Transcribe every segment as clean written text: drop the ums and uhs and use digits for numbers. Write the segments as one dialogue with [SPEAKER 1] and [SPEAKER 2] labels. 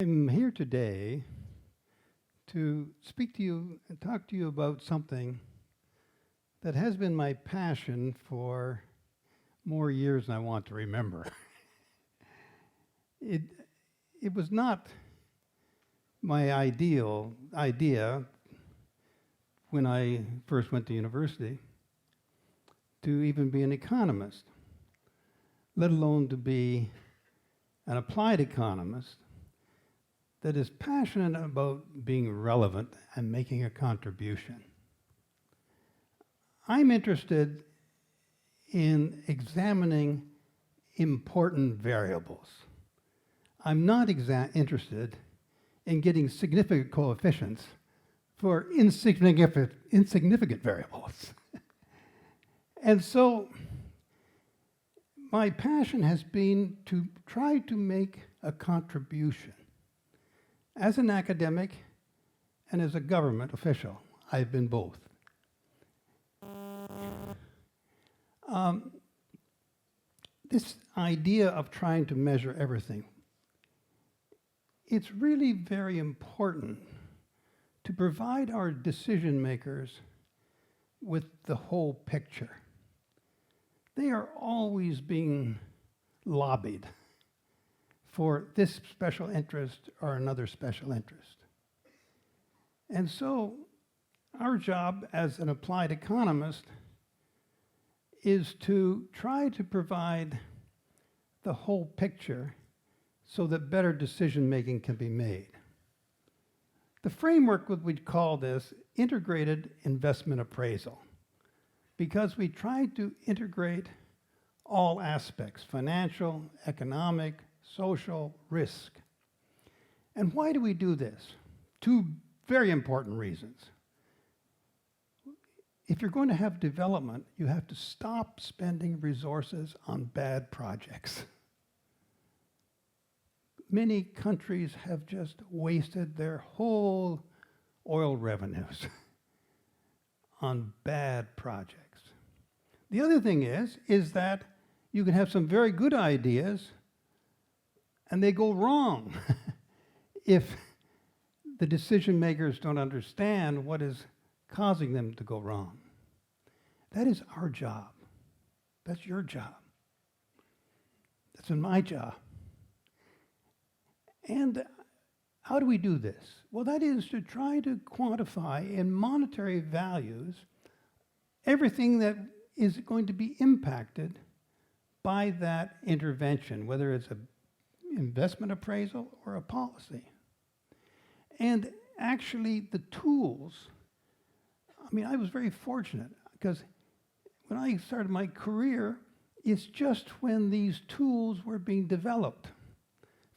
[SPEAKER 1] I'm here today to speak to you and talk to you about something that has been my passion for more years than I want to remember. It was not my idea when I first went to university to even be an economist, let alone to be an applied economist that is passionate about being relevant and making a contribution. I'm interested in examining important variables. I'm not interested in getting significant coefficients for insignificant variables. And so my passion has been to try to make a contribution. As an academic and as a government official, I've been both. This idea of trying to measure everything, it's really very important to provide our decision makers with the whole picture. They are always being lobbied for this special interest or another special interest. And so our job as an applied economist is to try to provide the whole picture so that better decision making can be made. The framework we'd call this integrated investment appraisal, because we try to integrate all aspects: financial, economic, social, risk. And why do we do this? Two very important reasons. If you're going to have development, you have to stop spending resources on bad projects. Many countries have just wasted their whole oil revenues on bad projects. The other thing is that you can have some very good ideas and they go wrong if the decision makers don't understand what is causing them to go wrong. That is our job. That's your job. That's my job. And how do we do this? Well, that is to try to quantify in monetary values everything that is going to be impacted by that intervention, whether it's an investment appraisal or a policy. And actually the tools, I was very fortunate because when I started my career, it's just when these tools were being developed.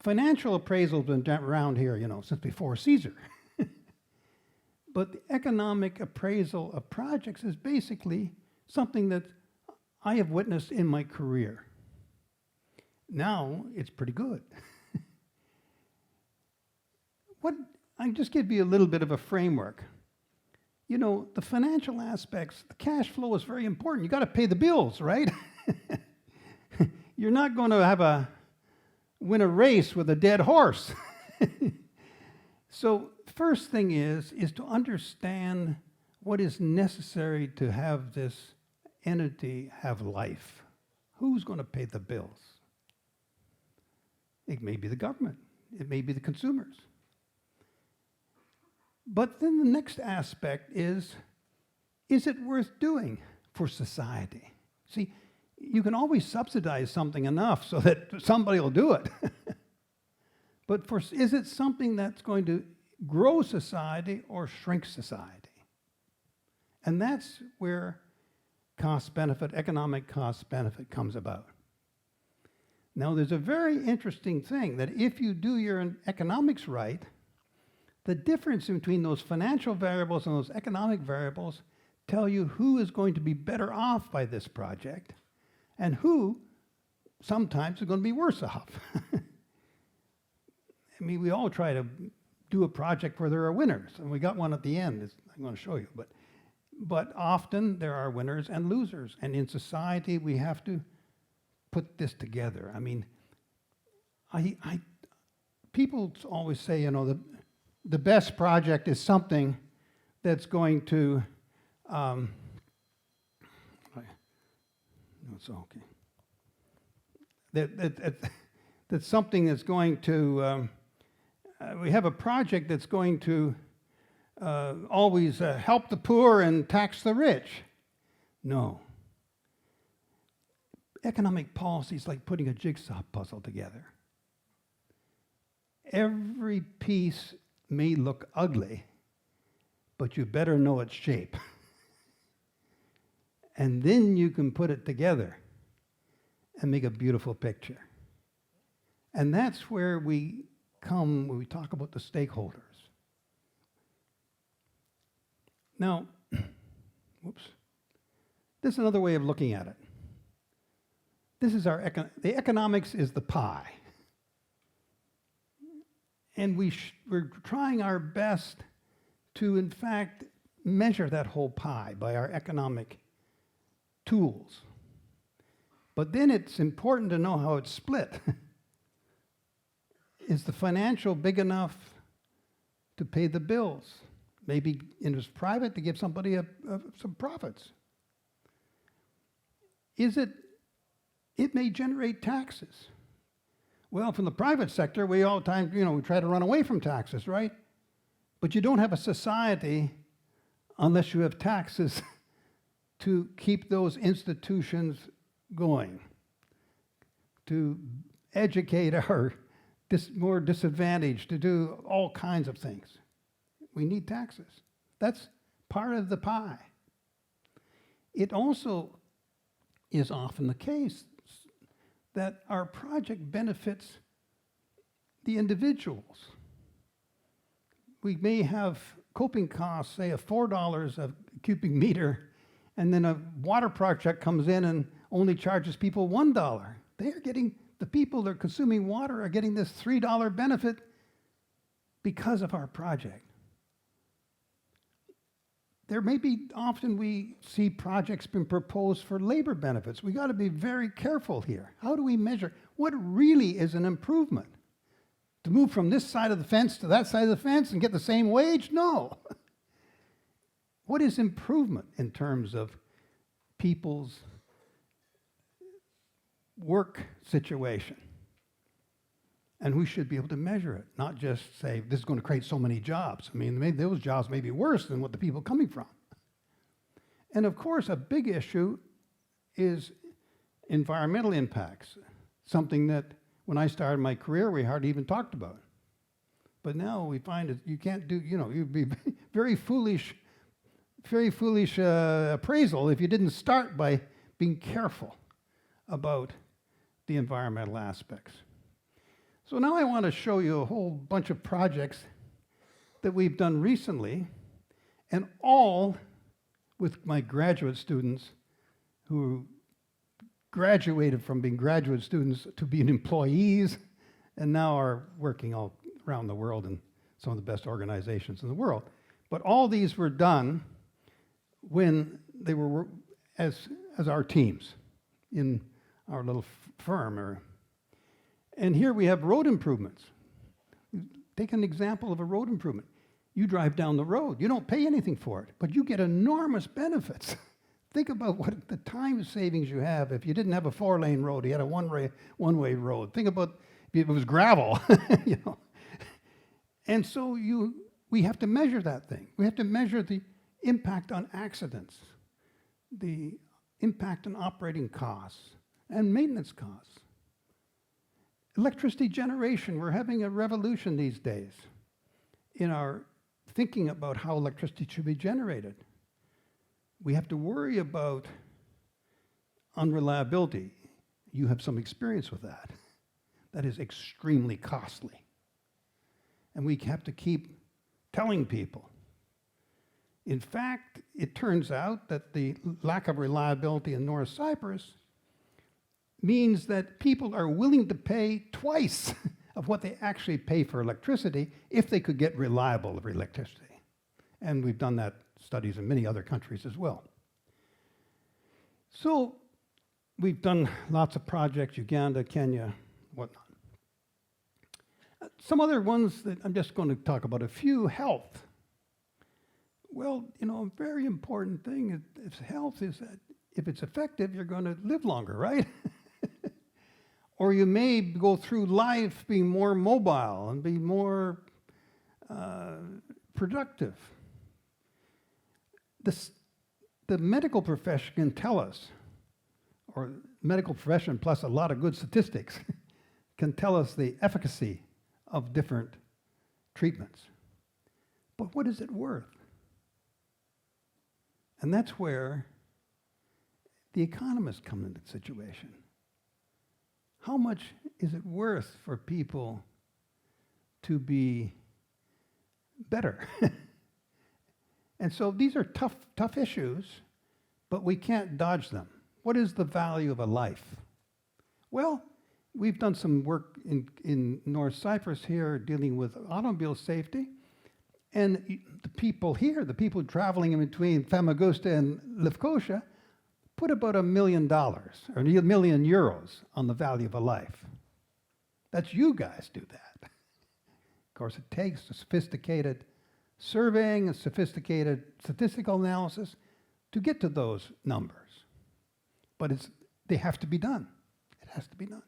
[SPEAKER 1] Financial appraisal has been around here, since before Caesar. But the economic appraisal of projects is basically something that I have witnessed in my career. Now it's pretty good. I just give you a little bit of a framework. The financial aspects, the cash flow is very important. You got to pay the bills, right? You're not going to win a race with a dead horse. So first thing is to understand what is necessary to have this entity have life. Who's going to pay the bills? It may be the government. It may be the consumers. But then the next aspect is it worth doing for society? See, you can always subsidize something enough so that somebody will do it. But is it something that's going to grow society or shrink society? And that's where economic cost-benefit comes about. Now, there's a very interesting thing that if you do your economics right, the difference between those financial variables and those economic variables tell you who is going to be better off by this project and who sometimes is going to be worse off. We all try to do a project where there are winners, and we got one at the end, I'm going to show you. But often there are winners and losers, and in society we have to put this together. I people always say, the best project is something that's going to, no, it's okay. That's something that's going to, we have a project that's going to always help the poor and tax the rich. No. Economic policy is like putting a jigsaw puzzle together. Every piece may look ugly, but you better know its shape. And then you can put it together and make a beautiful picture. And that's where we come when we talk about the stakeholders. Now, whoops. This is another way of looking at it. This is the economics is the pie. And we're trying our best to, in fact, measure that whole pie by our economic tools. But then it's important to know how it's split. Is the financial big enough to pay the bills? Maybe it was private to give somebody some profits. It may generate taxes. Well, from the private sector, we all the time, we try to run away from taxes, right? But you don't have a society unless you have taxes to keep those institutions going, to educate our more disadvantaged, to do all kinds of things. We need taxes. That's part of the pie. It also is often the case that our project benefits the individuals. We may have coping costs, say, of $4 a cubic meter, and then a water project comes in and only charges people $1. The people that are consuming water are getting this $3 benefit because of our project. There may be, often we see projects being proposed for labor benefits. We got to be very careful here. How do we measure? What really is an improvement? To move from this side of the fence to that side of the fence and get the same wage? No. What is improvement in terms of people's work situation? And we should be able to measure it, not just say, this is going to create so many jobs. I mean, maybe those jobs may be worse than what the people are coming from. And of course, a big issue is environmental impacts, something that when I started my career, we hardly even talked about. But now we find that you can't do, you'd be very foolish appraisal if you didn't start by being careful about the environmental aspects. So now I want to show you a whole bunch of projects that we've done recently, and all with my graduate students who graduated from being graduate students to being employees, and now are working all around the world in some of the best organizations in the world. But all these were done when they were as our teams in our little firm. And here we have road improvements. Take an example of a road improvement. You drive down the road. You don't pay anything for it, but you get enormous benefits. Think about what the time savings you have if you didn't have a 4-lane road, you had a one-way road. Think about if it was gravel, And so we have to measure that thing. We have to measure the impact on accidents, the impact on operating costs and maintenance costs. Electricity generation, we're having a revolution these days in our thinking about how electricity should be generated. We have to worry about unreliability. You have some experience with that. That is extremely costly. And we have to keep telling people. In fact, it turns out that the lack of reliability in North Cyprus means that people are willing to pay twice of what they actually pay for electricity if they could get reliable electricity. And we've done that studies in many other countries as well. So we've done lots of projects, Uganda, Kenya, whatnot. Some other ones that I'm just going to talk about a few. Health. Well, you know, a very important thing is health is that if it's effective, you're going to live longer, right? Or you may go through life being more mobile and be more productive. The medical profession can tell us, or medical profession plus a lot of good statistics, can tell us the efficacy of different treatments. But what is it worth? And that's where the economists come into the situation. How much is it worth for people to be better? And so these are tough issues, but we can't dodge them. What is the value of a life? Well, we've done some work in North Cyprus here dealing with automobile safety. And the people here, the people traveling in between Famagusta and Lefkosia, put about $1 million or €1 million on the value of a life. That's you guys do that. Of course, it takes a sophisticated surveying, a sophisticated statistical analysis to get to those numbers. But they have to be done. It has to be done.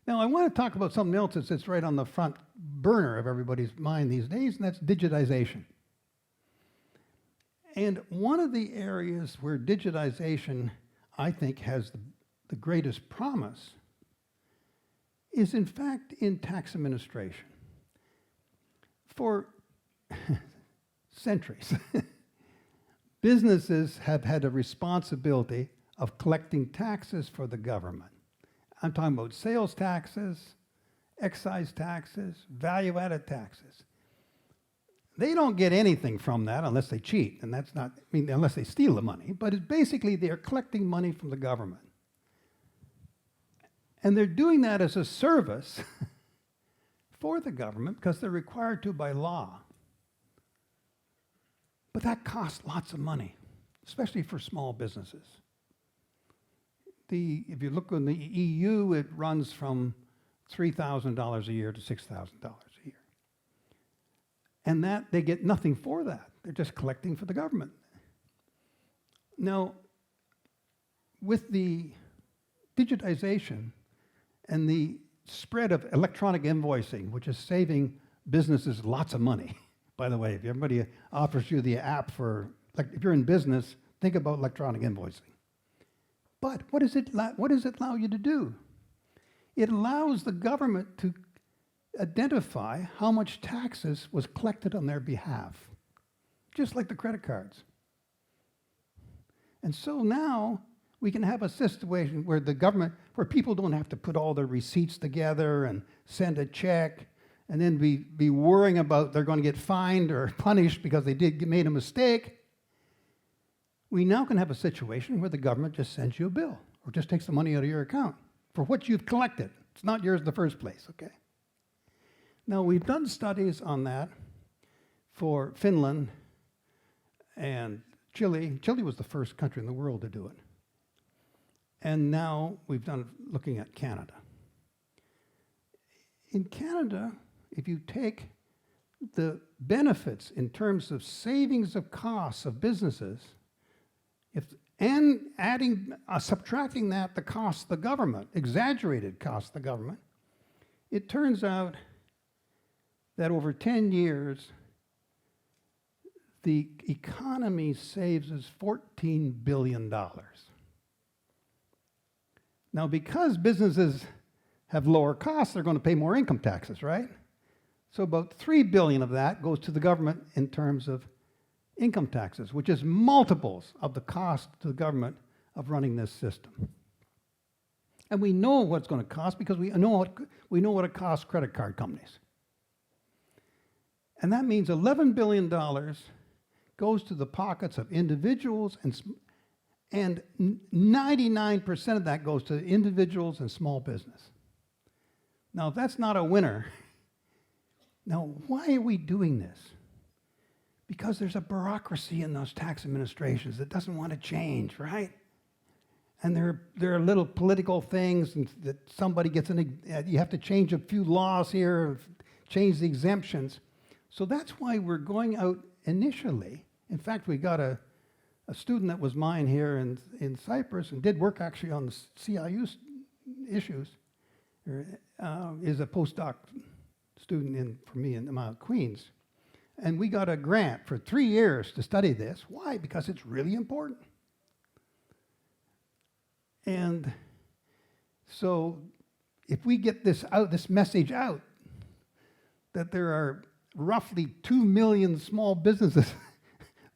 [SPEAKER 1] Now, I want to talk about something else that sits right on the front burner of everybody's mind these days, and that's digitization. And one of the areas where digitization, I think, has the greatest promise is, in fact, in tax administration. For centuries, businesses have had a responsibility of collecting taxes for the government. I'm talking about sales taxes, excise taxes, value-added taxes. They don't get anything from that unless they cheat, and that's not, I mean, unless they steal the money, but it's basically they're collecting money from the government. And they're doing that as a service for the government because they're required to by law. But that costs lots of money, especially for small businesses. If you look in the EU, it runs from $3,000 a year to $6,000 a year. And that, they get nothing for that. They're just collecting for the government. Now, with the digitization and the spread of electronic invoicing, which is saving businesses lots of money. By the way, if everybody offers you the app for, like, if you're in business, think about electronic invoicing. But what does it allow you to do? It allows the government to identify how much taxes was collected on their behalf, just like the credit cards. And so now we can have a situation where the government, where people don't have to put all their receipts together and send a check and then be worrying about they're going to get fined or punished because they made a mistake. We now can have a situation where the government just sends you a bill or just takes the money out of your account for what you've collected. It's not yours in the first place, okay? Now, we've done studies on that for Finland and Chile. Chile was the first country in the world to do it. And now we've done looking at Canada. In Canada, if you take the benefits in terms of savings of costs of businesses, subtracting that the cost of the government, exaggerated cost of the government, it turns out that over 10 years, the economy saves us $14 billion. Now, because businesses have lower costs, they're going to pay more income taxes, right? So about $3 billion of that goes to the government in terms of income taxes, which is multiples of the cost to the government of running this system. And we know what it's going to cost because we know what it costs credit card companies. And that means $11 billion goes to the pockets of individuals, and 99% of that goes to individuals and small business. Now, if that's not a winner, now why are we doing this? Because there's a bureaucracy in those tax administrations that doesn't want to change, right? And there are little political things and that somebody gets you have to change a few laws here, change the exemptions. So that's why we're going out initially. In fact, we got a student that was mine here in Cyprus and did work actually on the CIU issues, is a postdoc student for me in Queens. And we got a grant for 3 years to study this. Why? Because it's really important. And so if we get this message out, that there are roughly 2 million small businesses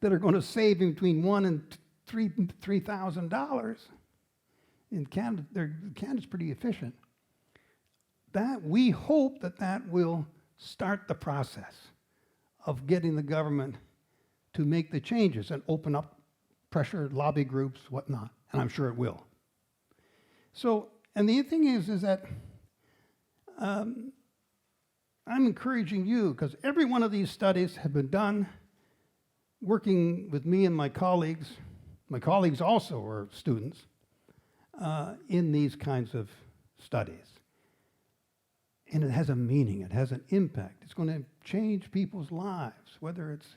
[SPEAKER 1] that are going to save between $1,000 and $3,000 in Canada. Canada's pretty efficient. That we hope that will start the process of getting the government to make the changes and open up pressure, lobby groups, whatnot. And I'm sure it will. So, and the thing is that I'm encouraging you, because every one of these studies have been done working with me and my colleagues. My colleagues also are students in these kinds of studies. And it has a meaning, it has an impact. It's going to change people's lives, whether it's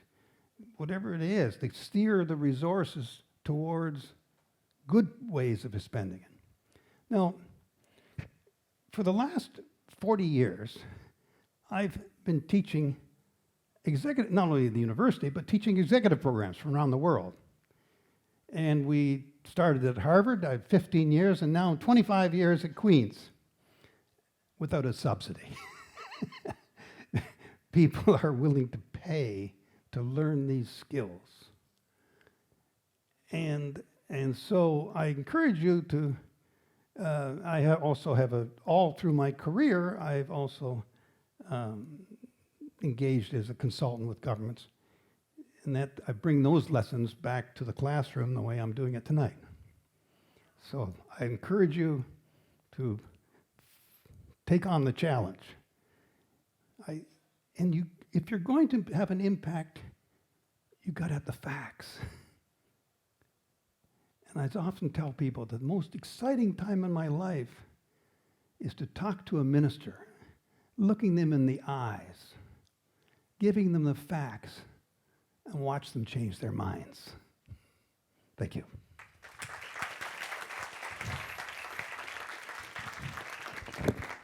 [SPEAKER 1] whatever it is. They steer the resources towards good ways of spending it. Now, for the last 40 years, I've been teaching not only at the university, but teaching executive programs from around the world. And we started at Harvard, I have 15 years, and now 25 years at Queens, without a subsidy. People are willing to pay to learn these skills. And so I encourage you to, also have all through my career, I've also engaged as a consultant with governments, and that I bring those lessons back to the classroom the way I'm doing it tonight. So I encourage you to take on the challenge. If you're going to have an impact, you've got to have the facts. And I often tell people that the most exciting time in my life is to talk to a minister, looking them in the eyes, giving them the facts, and watch them change their minds. Thank you.